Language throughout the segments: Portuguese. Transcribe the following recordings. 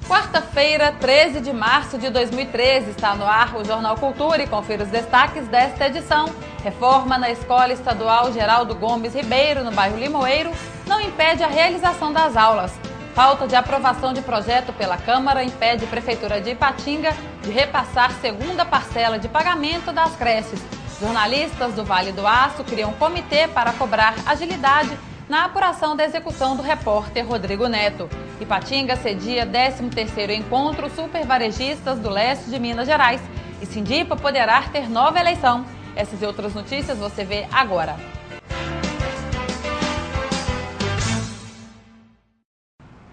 Quarta-feira, 13 de março de 2013, está no ar o Jornal Cultura e confira os destaques desta edição. Reforma na Escola Estadual Geraldo Gomes Ribeiro, no bairro Limoeiro, não impede a realização das aulas. Falta de aprovação de projeto pela Câmara impede a Prefeitura de Ipatinga de repassar segunda parcela de pagamento das creches. Jornalistas do Vale do Aço criam um comitê para cobrar agilidade na apuração da execução do repórter Rodrigo Neto. Ipatinga cedia 13º Encontro Super Varejistas do Leste de Minas Gerais e Sindipa poderá ter nova eleição. Essas e outras notícias você vê agora.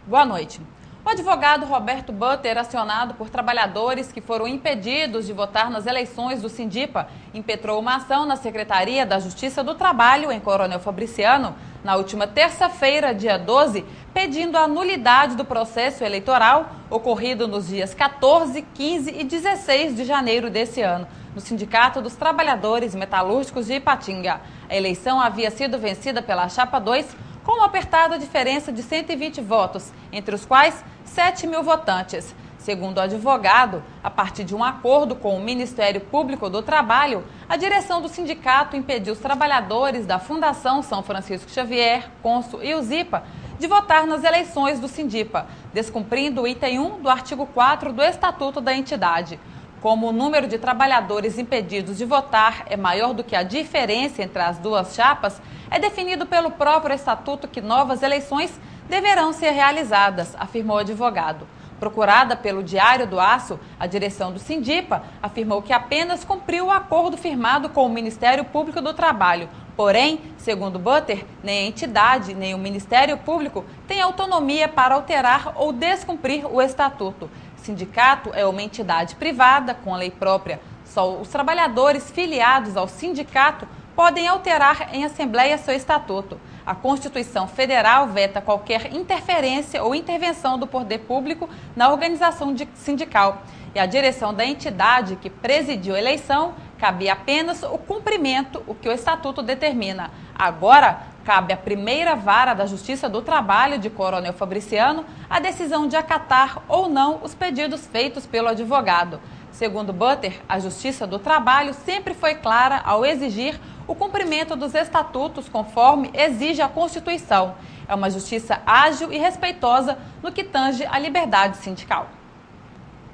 Boa noite. O advogado Roberto Butter, acionado por trabalhadores que foram impedidos de votar nas eleições do Sindipa, impetrou uma ação na Secretaria da Justiça do Trabalho, em Coronel Fabriciano, na última terça-feira, dia 12, pedindo a nulidade do processo eleitoral ocorrido nos dias 14, 15 e 16 de janeiro desse ano, no Sindicato dos Trabalhadores Metalúrgicos de Ipatinga. A eleição havia sido vencida pela Chapa 2 com uma apertada diferença de 120 votos, entre os quais 7.000 votantes. Segundo o advogado, a partir de um acordo com o Ministério Público do Trabalho, a direção do sindicato impediu os trabalhadores da Fundação São Francisco Xavier, Consul e Uzipa de votar nas eleições do Sindipa, descumprindo o item 1 do artigo 4 do Estatuto da entidade. Como o número de trabalhadores impedidos de votar é maior do que a diferença entre as duas chapas, é definido pelo próprio Estatuto que novas eleições deverão ser realizadas, afirmou o advogado. Procurada pelo Diário do Aço, a direção do Sindipa afirmou que apenas cumpriu o acordo firmado com o Ministério Público do Trabalho. Porém, segundo Butter, nem a entidade nem o Ministério Público têm autonomia para alterar ou descumprir o Estatuto. Sindicato é uma entidade privada com lei própria. Só os trabalhadores filiados ao sindicato podem alterar em assembleia seu estatuto. A Constituição Federal veta qualquer interferência ou intervenção do poder público na organização sindical. E a direção da entidade que presidiu a eleição cabe apenas o cumprimento, o que o estatuto determina. Agora, cabe à primeira vara da Justiça do Trabalho de Coronel Fabriciano a decisão de acatar ou não os pedidos feitos pelo advogado. Segundo Butter, a Justiça do Trabalho sempre foi clara ao exigir o cumprimento dos estatutos conforme exige a Constituição. É uma justiça ágil e respeitosa no que tange à liberdade sindical.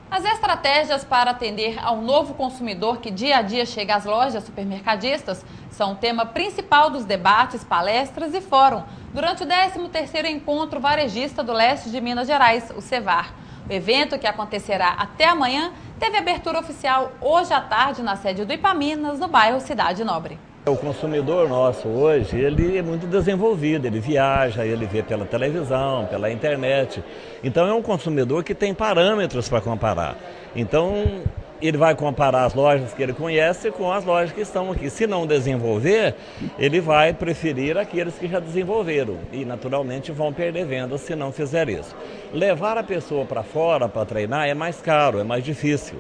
As estratégias para atender ao novo consumidor que dia a dia chega às lojas supermercadistas são o tema principal dos debates, palestras e fórum durante o 13º Encontro Varejista do Leste de Minas Gerais, o CEVAR. O evento, que acontecerá até amanhã, teve abertura oficial hoje à tarde na sede do Ipaminas, no bairro Cidade Nobre. O consumidor nosso hoje, ele é muito desenvolvido, ele viaja, ele vê pela televisão, pela internet. Então é um consumidor que tem parâmetros para comparar. Então ele vai comparar as lojas que ele conhece com as lojas que estão aqui. Se não desenvolver, ele vai preferir aqueles que já desenvolveram e naturalmente vão perder vendas se não fizer isso. Levar a pessoa para fora para treinar é mais caro, é mais difícil.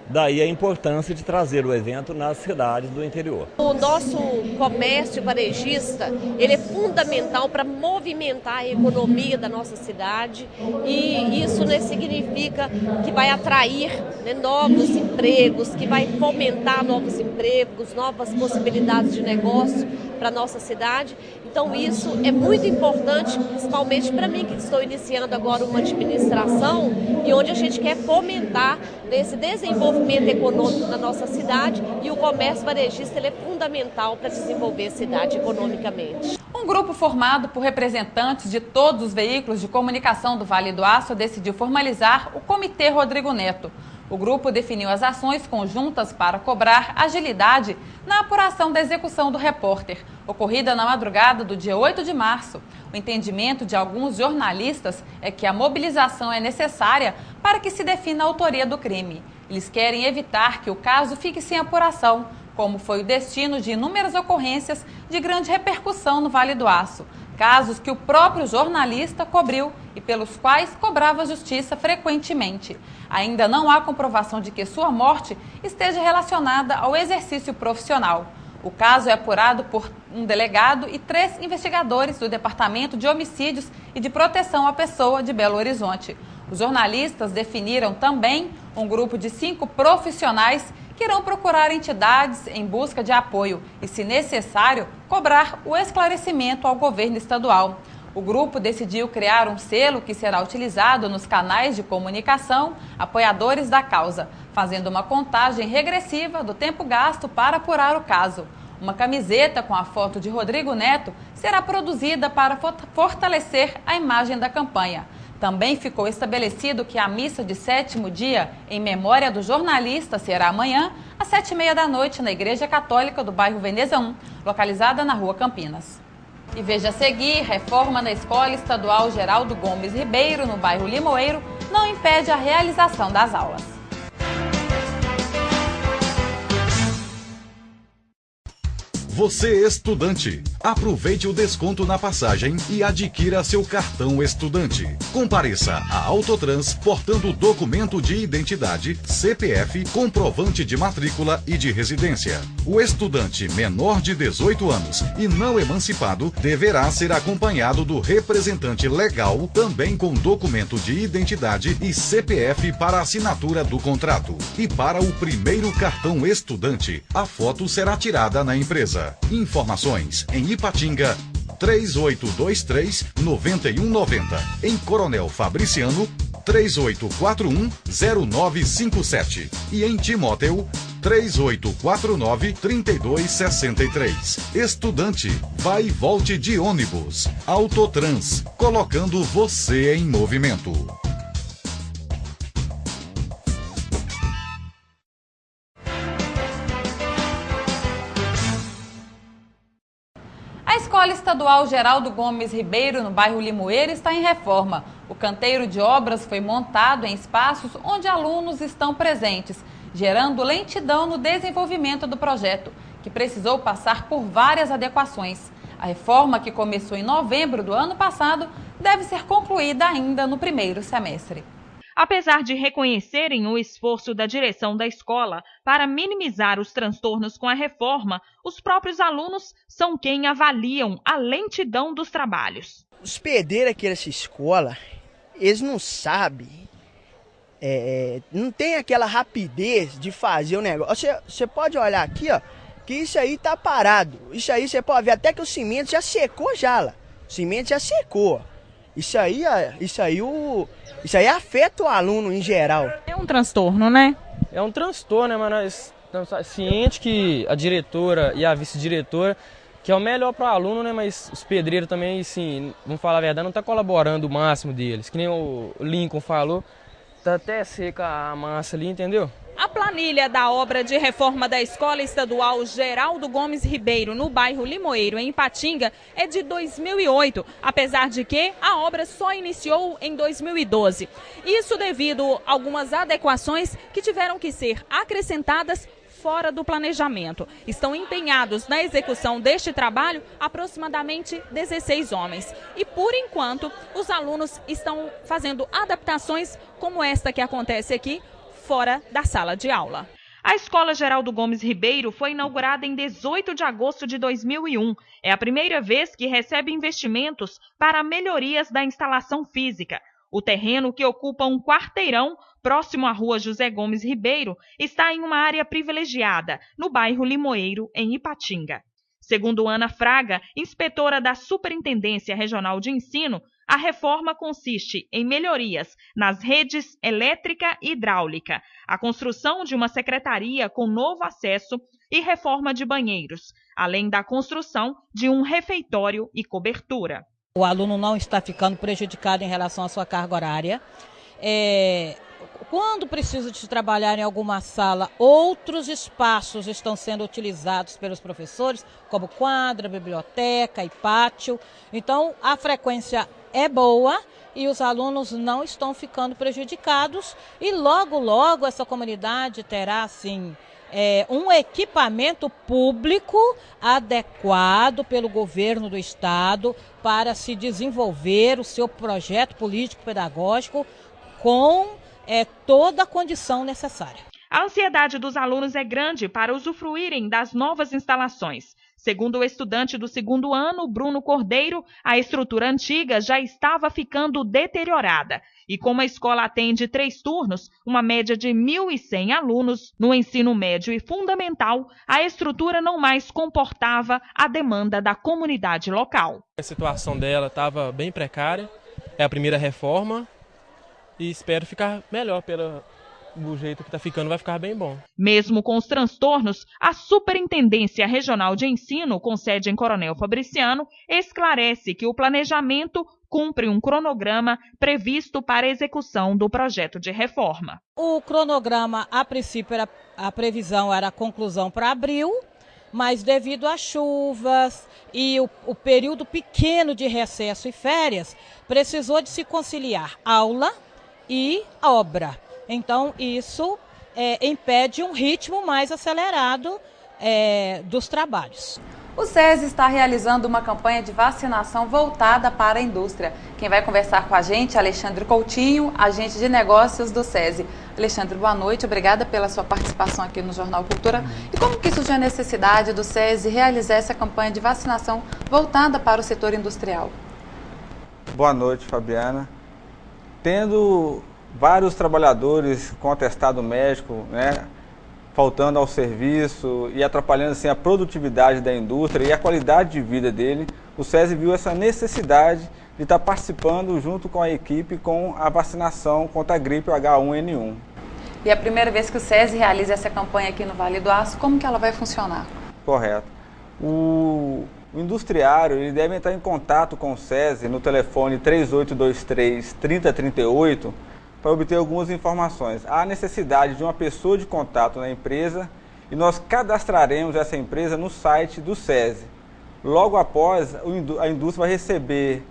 Daí a importância de trazer o evento nas cidades do interior. O nosso comércio varejista, ele é fundamental para movimentar a economia da nossa cidade e isso significa que vai atrair novos empregos, que vai fomentar novos empregos, novas possibilidades de negócio para a nossa cidade. Então isso é muito importante, principalmente para mim que estou iniciando agora uma administração e onde a gente quer fomentar esse desenvolvimento econômico da nossa cidade e o comércio varejista ele é fundamental para desenvolver a cidade economicamente. Um grupo formado por representantes de todos os veículos de comunicação do Vale do Aço decidiu formalizar o Comitê Rodrigo Neto. O grupo definiu as ações conjuntas para cobrar agilidade na apuração da execução do repórter, ocorrida na madrugada do dia 8 de março. O entendimento de alguns jornalistas é que a mobilização é necessária para que se defina a autoria do crime. Eles querem evitar que o caso fique sem apuração, como foi o destino de inúmeras ocorrências de grande repercussão no Vale do Aço. Casos que o próprio jornalista cobriu e pelos quais cobrava a justiça frequentemente. Ainda não há comprovação de que sua morte esteja relacionada ao exercício profissional. O caso é apurado por um delegado e 3 investigadores do Departamento de Homicídios e de Proteção à Pessoa de Belo Horizonte. Os jornalistas definiram também um grupo de 5 profissionais que irão procurar entidades em busca de apoio e, se necessário, cobrar o esclarecimento ao governo estadual. O grupo decidiu criar um selo que será utilizado nos canais de comunicação apoiadores da causa, fazendo uma contagem regressiva do tempo gasto para apurar o caso. Uma camiseta com a foto de Rodrigo Neto será produzida para fortalecer a imagem da campanha. Também ficou estabelecido que a missa de 7º dia, em memória do jornalista, será amanhã, às 7h30 na Igreja Católica do bairro Veneza 1, localizada na Rua Campinas. E veja a seguir, reforma na Escola Estadual Geraldo Gomes Ribeiro, no bairro Limoeiro, não impede a realização das aulas. Você estudante, aproveite o desconto na passagem e adquira seu cartão estudante. Compareça à Autotrans portando documento de identidade, CPF, comprovante de matrícula e de residência. O estudante menor de 18 anos e não emancipado deverá ser acompanhado do representante legal, também com documento de identidade e CPF para assinatura do contrato. E para o primeiro cartão estudante, a foto será tirada na empresa. Informações em Ipatinga 3823-9190, em Coronel Fabriciano 3841-0957 e em Timóteo 3849-3263. Estudante, vai e volte de ônibus. Autotrans, colocando você em movimento. A Escola Estadual Geraldo Gomes Ribeiro, no bairro Limoeiro, está em reforma. O canteiro de obras foi montado em espaços onde alunos estão presentes, gerando lentidão no desenvolvimento do projeto, que precisou passar por várias adequações. A reforma, que começou em novembro do ano passado, deve ser concluída ainda no primeiro semestre. Apesar de reconhecerem o esforço da direção da escola para minimizar os transtornos com a reforma, os próprios alunos são quem avaliam a lentidão dos trabalhos. Os pedreiros aqui dessa escola, eles não sabem, não tem aquela rapidez de fazer o negócio. Você pode olhar aqui, ó, que isso aí tá parado. Isso aí você pode ver até que o cimento já secou já lá. O cimento já secou. Isso aí afeta o aluno em geral. É um transtorno, né? É um transtorno, né? Mas nós estamos cientes que a diretora e a vice-diretora, que é o melhor para o aluno, né? Mas os pedreiros também, sim, vamos falar a verdade, não estão colaborando o máximo deles. Que nem o Lincoln falou, tá até seca a massa ali, entendeu? A planilha da obra de reforma da Escola Estadual Geraldo Gomes Ribeiro, no bairro Limoeiro, em Ipatinga, é de 2008, apesar de que a obra só iniciou em 2012. Isso devido a algumas adequações que tiveram que ser acrescentadas fora do planejamento. Estão empenhados na execução deste trabalho aproximadamente 16 homens. E, por enquanto, os alunos estão fazendo adaptações como esta que acontece aqui, fora da sala de aula. A Escola Geraldo Gomes Ribeiro foi inaugurada em 18 de agosto de 2001. É a primeira vez que recebe investimentos para melhorias da instalação física. O terreno, que ocupa um quarteirão próximo à Rua José Gomes Ribeiro, está em uma área privilegiada, no bairro Limoeiro, em Ipatinga. Segundo Ana Fraga, inspetora da Superintendência Regional de Ensino, a reforma consiste em melhorias nas redes elétrica e hidráulica, a construção de uma secretaria com novo acesso e reforma de banheiros, além da construção de um refeitório e cobertura. O aluno não está ficando prejudicado em relação à sua carga horária. Quando precisa de trabalhar em alguma sala, outros espaços estão sendo utilizados pelos professores, como quadra, biblioteca e pátio. Então, a frequência é boa e os alunos não estão ficando prejudicados. E logo, logo, essa comunidade terá, assim, um equipamento público adequado pelo governo do estado para se desenvolver o seu projeto político-pedagógico com toda a condição necessária. A ansiedade dos alunos é grande para usufruírem das novas instalações. Segundo o estudante do segundo ano, Bruno Cordeiro, a estrutura antiga já estava ficando deteriorada. E como a escola atende 3 turnos, uma média de 1.100 alunos no ensino médio e fundamental, a estrutura não mais comportava a demanda da comunidade local. A situação dela estava bem precária, é a primeira reforma e espero ficar melhor do jeito que está ficando, vai ficar bem bom. Mesmo com os transtornos, a Superintendência Regional de Ensino, com sede em Coronel Fabriciano, esclarece que o planejamento cumpre um cronograma previsto para a execução do projeto de reforma. O cronograma, a princípio, a previsão era a conclusão para abril, mas devido às chuvas e o período pequeno de recesso e férias, precisou de se conciliar aula e obra. Então, isso impede um ritmo mais acelerado dos trabalhos. O SESI está realizando uma campanha de vacinação voltada para a indústria. Quem vai conversar com a gente é Alexandre Coutinho, agente de negócios do SESI. Alexandre, boa noite, obrigada pela sua participação aqui no Jornal Cultura. E como que surgiu a necessidade do SESI realizar essa campanha de vacinação voltada para o setor industrial? Boa noite, Fabiana. Tendo vários trabalhadores com atestado médico, faltando ao serviço e atrapalhando assim, a produtividade da indústria e a qualidade de vida dele, o SESI viu essa necessidade de estar participando junto com a equipe com a vacinação contra a gripe H1N1. E é a primeira vez que o SESI realiza essa campanha aqui no Vale do Aço, como que ela vai funcionar? Correto. O industriário ele deve entrar em contato com o SESI no telefone 3823-3038 para obter algumas informações. Há necessidade de uma pessoa de contato na empresa e nós cadastraremos essa empresa no site do SESI. Logo após, a indústria vai receber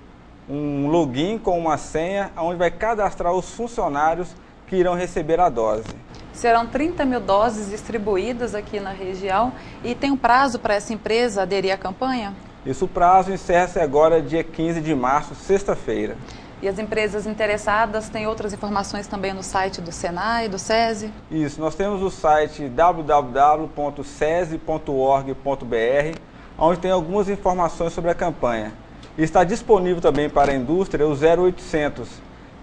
um login com uma senha, onde vai cadastrar os funcionários que irão receber a dose. Serão 30 mil doses distribuídas aqui na região e tem um prazo para essa empresa aderir à campanha? Isso, o prazo encerra-se agora dia 15 de março, sexta-feira. E as empresas interessadas têm outras informações também no site do Senai, do SESI? Isso, nós temos o site www.sesi.org.br, onde tem algumas informações sobre a campanha. E está disponível também para a indústria o 0800,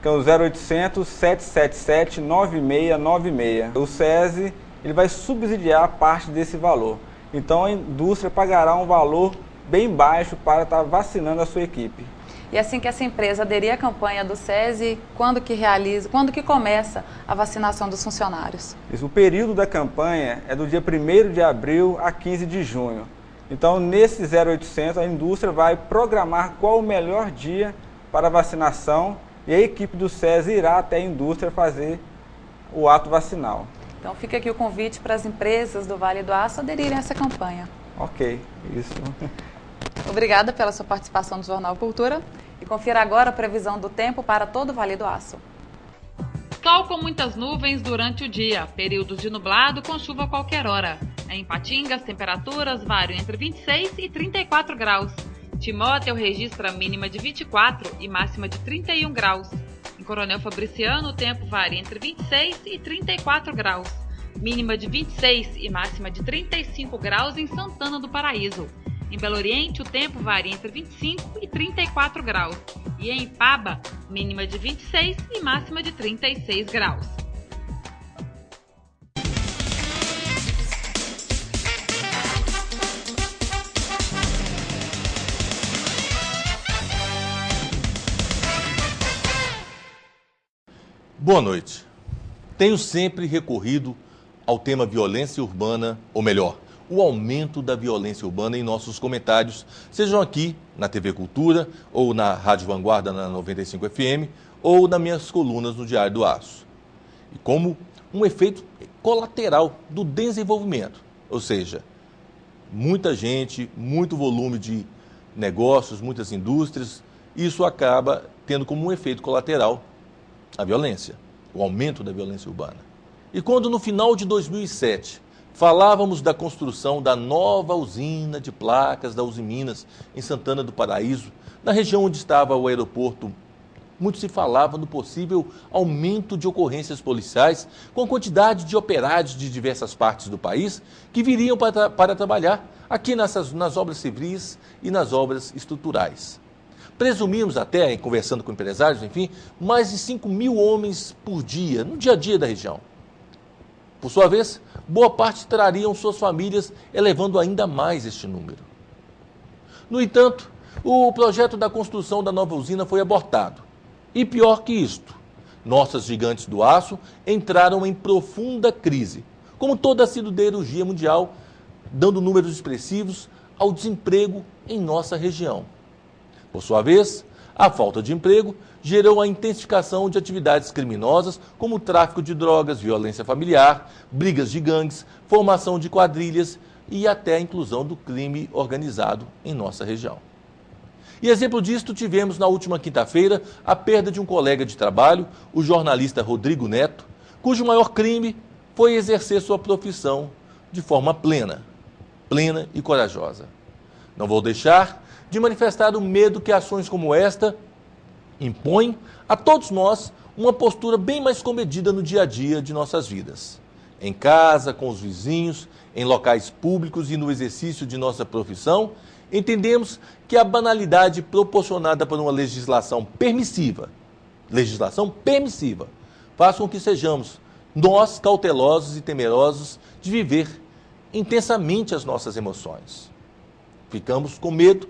que é o 0800 777 9696. O SESI ele vai subsidiar parte desse valor. Então a indústria pagará um valor bem baixo para estar vacinando a sua equipe. E assim que essa empresa aderir à campanha do SESI, quando que começa a vacinação dos funcionários? O período da campanha é do dia 1º de abril a 15 de junho. Então, nesse 0800, a indústria vai programar qual o melhor dia para a vacinação e a equipe do SESI irá até a indústria fazer o ato vacinal. Então, fica aqui o convite para as empresas do Vale do Aço aderirem a essa campanha. Ok, isso. Obrigada pela sua participação no Jornal Cultura e confira agora a previsão do tempo para todo o Vale do Aço. Sol com muitas nuvens durante o dia, períodos de nublado com chuva a qualquer hora. Em Ipatinga, as temperaturas variam entre 26 e 34 graus. Timóteo registra mínima de 24 e máxima de 31 graus. Em Coronel Fabriciano, o tempo varia entre 26 e 34 graus. Mínima de 26 e máxima de 35 graus em Santana do Paraíso. Em Belo Oriente, o tempo varia entre 25 e 34 graus. E em Ipaba, mínima de 26 e máxima de 36 graus. Boa noite. Tenho sempre recorrido ao tema violência urbana, ou melhor, o aumento da violência urbana em nossos comentários, sejam aqui na TV Cultura, ou na Rádio Vanguarda na 95 FM, ou nas minhas colunas no Diário do Aço. E como um efeito colateral do desenvolvimento, ou seja, muita gente, muito volume de negócios, muitas indústrias, isso acaba tendo como um efeito colateral a violência, o aumento da violência urbana. E quando no final de 2007 falávamos da construção da nova usina de placas da Usiminas em Santana do Paraíso, na região onde estava o aeroporto muito se falava no possível aumento de ocorrências policiais com a quantidade de operários de diversas partes do país que viriam para trabalhar aqui nas obras civis e nas obras estruturais. Presumimos até, conversando com empresários, enfim, mais de 5 mil homens por dia, no dia a dia da região. Por sua vez, boa parte trariam suas famílias, elevando ainda mais este número. No entanto, o projeto da construção da nova usina foi abortado. E pior que isto, nossas gigantes do aço entraram em profunda crise, como toda a siderurgia mundial, dando números expressivos ao desemprego em nossa região. Por sua vez, a falta de emprego gerou a intensificação de atividades criminosas como tráfico de drogas, violência familiar, brigas de gangues, formação de quadrilhas e até a inclusão do crime organizado em nossa região. E exemplo disto tivemos na última quinta-feira a perda de um colega de trabalho, o jornalista Rodrigo Neto, cujo maior crime foi exercer sua profissão de forma plena e corajosa. Não vou deixar de manifestar o medo que ações como esta impõem a todos nós uma postura bem mais comedida no dia a dia de nossas vidas. Em casa, com os vizinhos, em locais públicos e no exercício de nossa profissão, entendemos que a banalidade proporcionada por uma legislação permissiva, faz com que sejamos nós cautelosos e temerosos de viver intensamente as nossas emoções. Ficamos com medo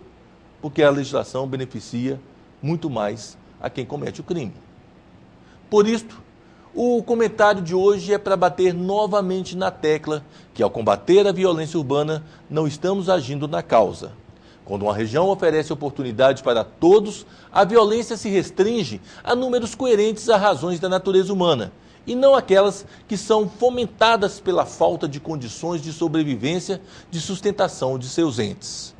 porque a legislação beneficia muito mais a quem comete o crime. Por isto, o comentário de hoje é para bater novamente na tecla que, ao combater a violência urbana, não estamos agindo na causa. Quando uma região oferece oportunidade para todos, a violência se restringe a números coerentes a razões da natureza humana, e não aquelas que são fomentadas pela falta de condições de sobrevivência, de sustentação de seus entes.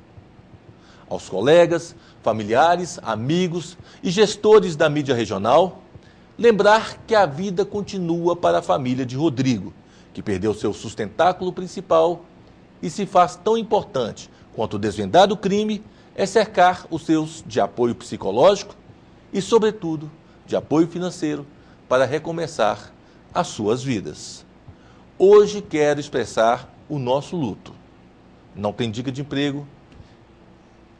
Aos colegas, familiares, amigos e gestores da mídia regional, lembrar que a vida continua para a família de Rodrigo, que perdeu seu sustentáculo principal e se faz tão importante quanto desvendar o crime é cercar os seus de apoio psicológico e, sobretudo, de apoio financeiro para recomeçar as suas vidas. Hoje quero expressar o nosso luto. Não tem dica de emprego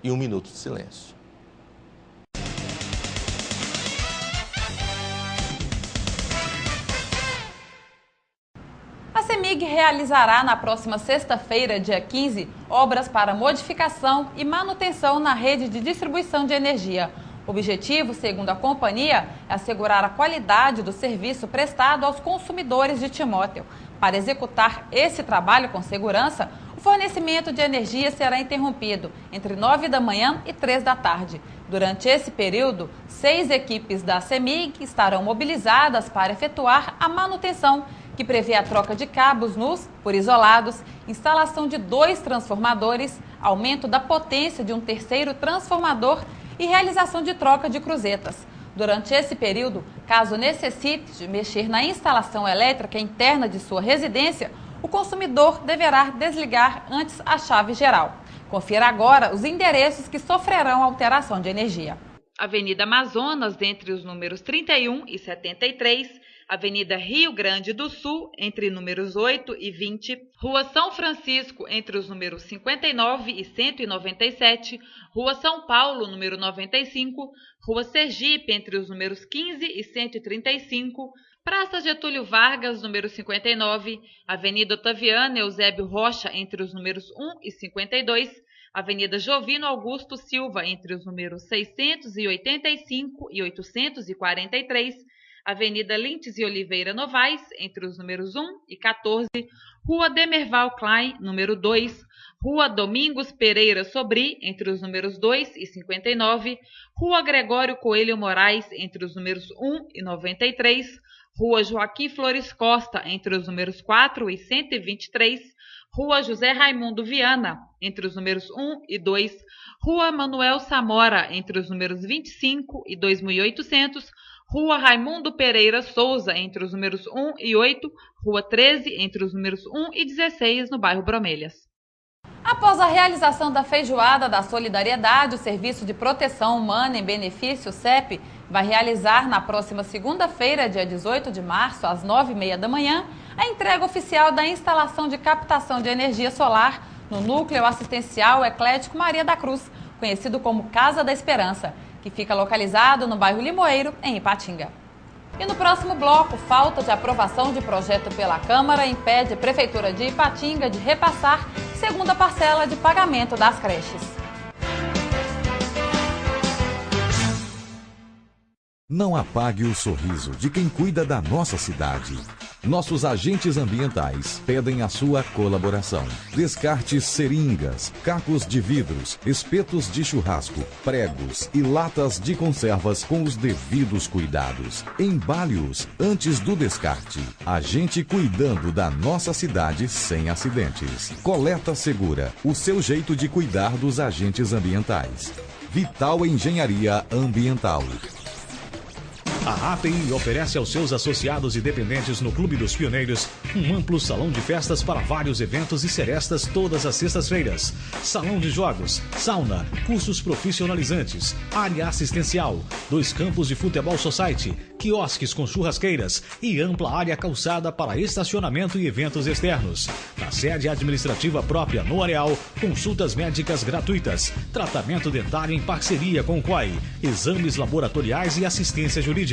e 1 minuto de silêncio. A CEMIG realizará na próxima sexta-feira, dia 15, obras para modificação e manutenção na rede de distribuição de energia. O objetivo, segundo a companhia, é assegurar a qualidade do serviço prestado aos consumidores de Timóteo. Para executar esse trabalho com segurança, o fornecimento de energia será interrompido entre 9 da manhã e 3 da tarde. Durante esse período, 6 equipes da CEMIG estarão mobilizadas para efetuar a manutenção, que prevê a troca de cabos nus por isolados, instalação de 2 transformadores, aumento da potência de um 3º transformador e realização de troca de cruzetas. Durante esse período, caso necessite de mexer na instalação elétrica interna de sua residência, o consumidor deverá desligar antes a chave geral. Confira agora os endereços que sofrerão alteração de energia. Avenida Amazonas, entre os números 31 e 73, Avenida Rio Grande do Sul, entre números 8 e 20, Rua São Francisco, entre os números 59 e 197, Rua São Paulo, número 95, Rua Sergipe, entre os números 15 e 135, Praça Getúlio Vargas, número 59, Avenida Otaviano Eusébio Rocha, entre os números 1 e 52, Avenida Jovino Augusto Silva, entre os números 685 e 843, Avenida Lintes e Oliveira Novaes, entre os números 1 e 14, Rua Demerval Klein, número 2, Rua Domingos Pereira Sobri, entre os números 2 e 59, Rua Gregório Coelho Moraes, entre os números 1 e 93, Rua Joaquim Flores Costa, entre os números 4 e 123, Rua José Raimundo Viana, entre os números 1 e 2, Rua Manuel Samora, entre os números 25 e 2800, Rua Raimundo Pereira Souza, entre os números 1 e 8, Rua 13, entre os números 1 e 16, no bairro Bromelhas. Após a realização da Feijoada da Solidariedade, o Serviço de Proteção Humana em Benefício, CEP, vai realizar na próxima segunda-feira, dia 18 de março, às 9h30 da manhã, a entrega oficial da instalação de captação de energia solar no Núcleo Assistencial Eclético Maria da Cruz, conhecido como Casa da Esperança, que fica localizado no bairro Limoeiro, em Ipatinga. E no próximo bloco, falta de aprovação de projeto pela Câmara impede a Prefeitura de Ipatinga de repassar segunda parcela de pagamento das creches. Não apague o sorriso de quem cuida da nossa cidade. Nossos agentes ambientais pedem a sua colaboração. Descarte seringas, cacos de vidros, espetos de churrasco, pregos e latas de conservas com os devidos cuidados. Embale-os antes do descarte. A gente cuidando da nossa cidade sem acidentes. Coleta Segura, o seu jeito de cuidar dos agentes ambientais. Engenharia Ambiental. A API oferece aos seus associados e dependentes no Clube dos Pioneiros um amplo salão de festas para vários eventos e serestas todas as sextas-feiras. Salão de jogos, sauna, cursos profissionalizantes, área assistencial, 2 campos de futebol society, quiosques com churrasqueiras e ampla área calçada para estacionamento e eventos externos. Na sede administrativa própria no areal, consultas médicas gratuitas, tratamento dentário em parceria com o COI, exames laboratoriais e assistência jurídica.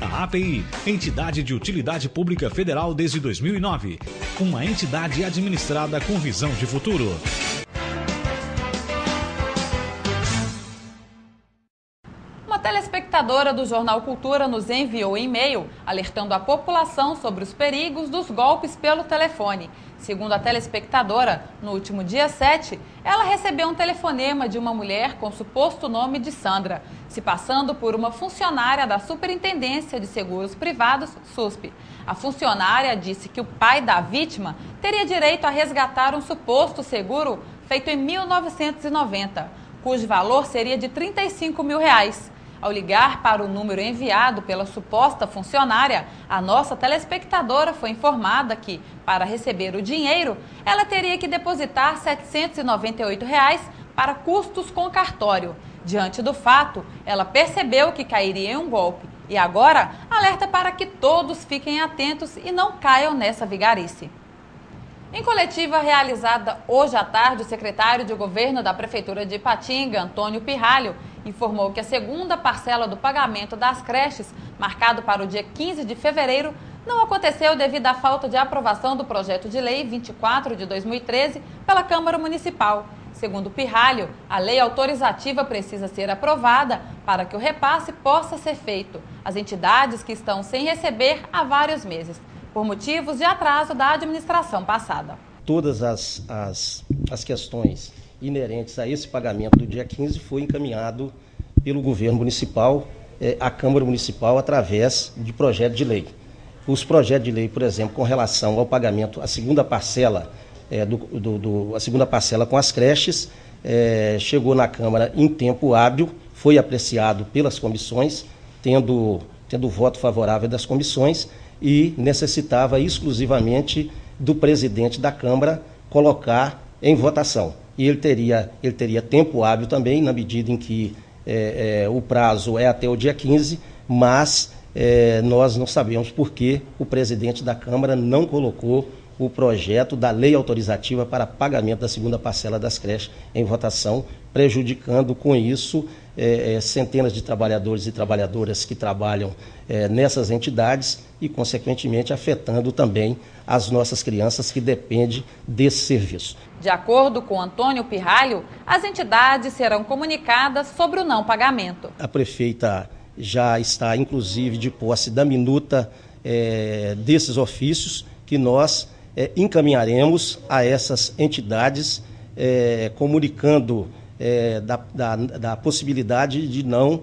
A API, Entidade de Utilidade Pública Federal desde 2009, uma entidade administrada com visão de futuro. Uma telespectadora do Jornal Cultura nos enviou um e-mail alertando a população sobre os perigos dos golpes pelo telefone. Segundo a telespectadora, no último dia 7, ela recebeu um telefonema de uma mulher com suposto nome de Sandra, se passando por uma funcionária da Superintendência de Seguros Privados, SUSP. A funcionária disse que o pai da vítima teria direito a resgatar um suposto seguro feito em 1990, cujo valor seria de R$35 mil. Ao ligar para o número enviado pela suposta funcionária, a nossa telespectadora foi informada que, para receber o dinheiro, ela teria que depositar R$ 798 para custos com cartório. Diante do fato, ela percebeu que cairia em um golpe e agora alerta para que todos fiquem atentos e não caiam nessa vigarice. Em coletiva realizada hoje à tarde, o secretário de Governo da Prefeitura de Ipatinga, Antônio Pirralho, informou que a segunda parcela do pagamento das creches, marcado para o dia 15 de fevereiro, não aconteceu devido à falta de aprovação do projeto de lei 24 de 2013 pela Câmara Municipal. Segundo Pirralho, a lei autorizativa precisa ser aprovada para que o repasse possa ser feito às entidades que estão sem receber há vários meses, por motivos de atraso da administração passada. Todas as questões inerentes a esse pagamento do dia 15 foi encaminhado pelo governo municipal, à Câmara Municipal, através de projeto de lei. Os projetos de lei, por exemplo, com relação ao pagamento, a segunda parcela, a segunda parcela com as creches, chegou na Câmara em tempo hábil, foi apreciado pelas comissões, tendo voto favorável das comissões, e necessitava exclusivamente do presidente da Câmara colocar em votação. E ele teria tempo hábil também, na medida em que o prazo é até o dia 15, mas nós não sabemos por que o presidente da Câmara não colocou o projeto da lei autorizativa para pagamento da segunda parcela das creches em votação, prejudicando com isso centenas de trabalhadores e trabalhadoras que trabalham nessas entidades e, consequentemente, afetando também as nossas crianças que dependem desse serviço. De acordo com Antônio Pirralho, as entidades serão comunicadas sobre o não pagamento. A prefeita já está, inclusive, de posse da minuta desses ofícios que nós encaminharemos a essas entidades, comunicando da possibilidade de não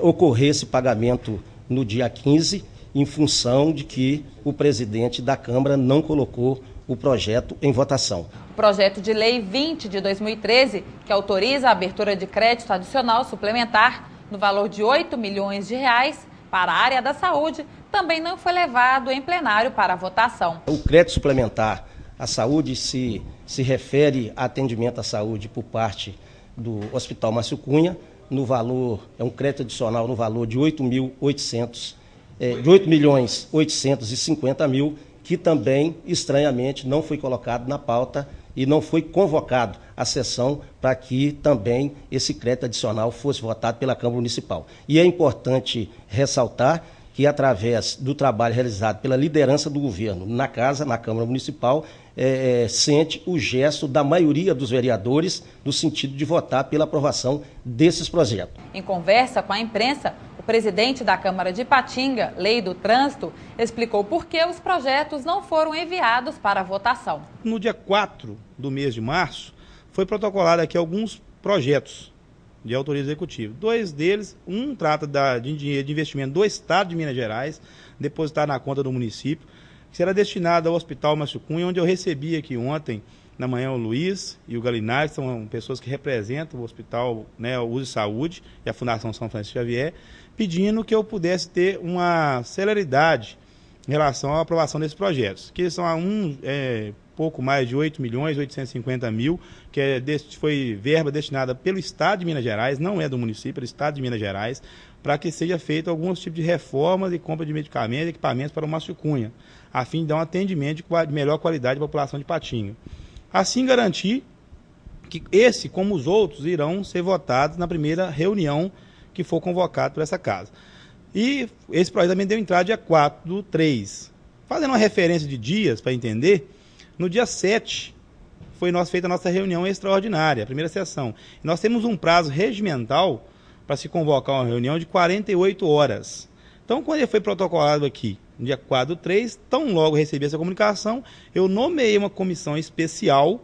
ocorrer esse pagamento no dia 15, em função de que o presidente da Câmara não colocou o projeto em votação. O projeto de lei 20 de 2013, que autoriza a abertura de crédito adicional suplementar no valor de R$8 milhões para a área da saúde, também não foi levado em plenário para votação. O crédito suplementar à saúde se refere a atendimento à saúde por parte do Hospital Márcio Cunha, no valor, é um crédito adicional no valor de 8.850.000, que também, estranhamente, não foi colocado na pauta e não foi convocado a sessão para que também esse crédito adicional fosse votado pela Câmara Municipal. E é importante ressaltar que, através do trabalho realizado pela liderança do governo na casa, na Câmara Municipal, sente o gesto da maioria dos vereadores no sentido de votar pela aprovação desses projetos. Em conversa com a imprensa, o presidente da Câmara de Ipatinga, Lei do Trânsito, explicou por que os projetos não foram enviados para votação. No dia 4 do mês de março, foi protocolado aqui alguns projetos de autoria executiva. 2 deles, um trata de dinheiro de investimento do Estado de Minas Gerais, depositado na conta do município, que será destinado ao Hospital Márcio Cunha, onde eu recebi aqui ontem, na manhã, o Luiz e o Galinari, são pessoas que representam o Hospital, né, o Uso de Saúde e a Fundação São Francisco Xavier, pedindo que eu pudesse ter uma celeridade em relação à aprovação desses projetos, que são pouco mais de 8.850.000, que foi verba destinada pelo Estado de Minas Gerais, não é do município, é do Estado de Minas Gerais, para que seja feito alguns tipos de reformas e compra de medicamentos e equipamentos para o Márcio Cunha, a fim de dar um atendimento de melhor qualidade à população de Ipatinga. Assim garantir que esse, como os outros, irão ser votados na primeira reunião que for convocado por essa casa. E esse projeto também deu entrada dia 4/3. Fazendo uma referência de dias para entender, no dia 7 foi feita a nossa reunião extraordinária, a primeira sessão. Nós temos um prazo regimental para se convocar uma reunião de 48 horas. Então, quando ele foi protocolado aqui, no dia 4/3, tão logo recebi essa comunicação, eu nomeei uma comissão especial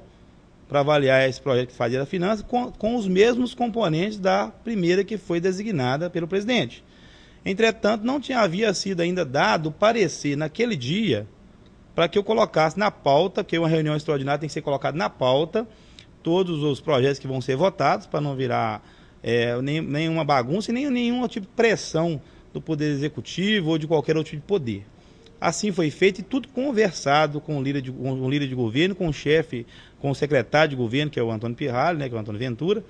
para avaliar esse projeto que fazia da finança com os mesmos componentes da primeira que foi designada pelo presidente. Entretanto, não havia sido ainda dado parecer naquele dia para que eu colocasse na pauta, porque uma reunião extraordinária tem que ser colocada na pauta, todos os projetos que vão ser votados, para não virar nenhuma bagunça e nenhum tipo de pressão do Poder Executivo ou de qualquer outro tipo de poder. Assim foi feito e tudo conversado com o líder de governo, com o chefe, com o secretário de governo, que é o Antônio Pirralho, né, que é o Antônio Ventura,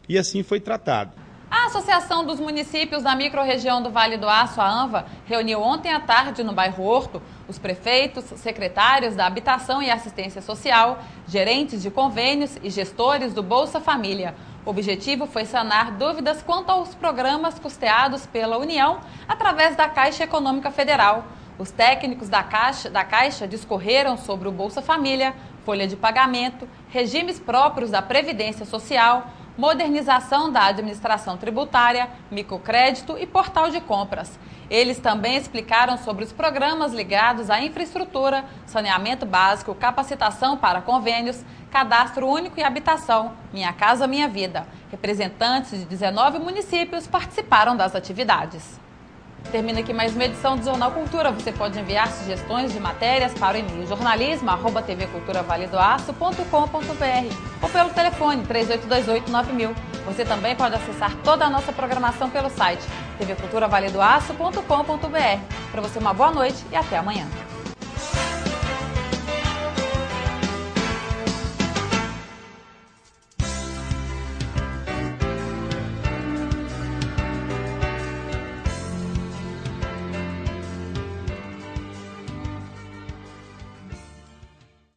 e assim foi tratado. A Associação dos Municípios da Microrregião do Vale do Aço, a ANVA, reuniu ontem à tarde no bairro Horto os prefeitos, secretários da Habitação e Assistência Social, gerentes de convênios e gestores do Bolsa Família. O objetivo foi sanar dúvidas quanto aos programas custeados pela União através da Caixa Econômica Federal. Os técnicos da Caixa discorreram sobre o Bolsa Família, folha de pagamento, regimes próprios da Previdência Social, modernização da administração tributária, microcrédito e portal de compras. Eles também explicaram sobre os programas ligados à infraestrutura, saneamento básico, capacitação para convênios, cadastro único e habitação, Minha Casa Minha Vida. Representantes de 19 municípios participaram das atividades. Termina aqui mais uma edição do Jornal Cultura. Você pode enviar sugestões de matérias para o e-mail jornalismo@tvculturavaledoaço.com.br ou pelo telefone 3828-9000. Você também pode acessar toda a nossa programação pelo site tvculturavaledoaço.com.br. Para você, uma boa noite e até amanhã.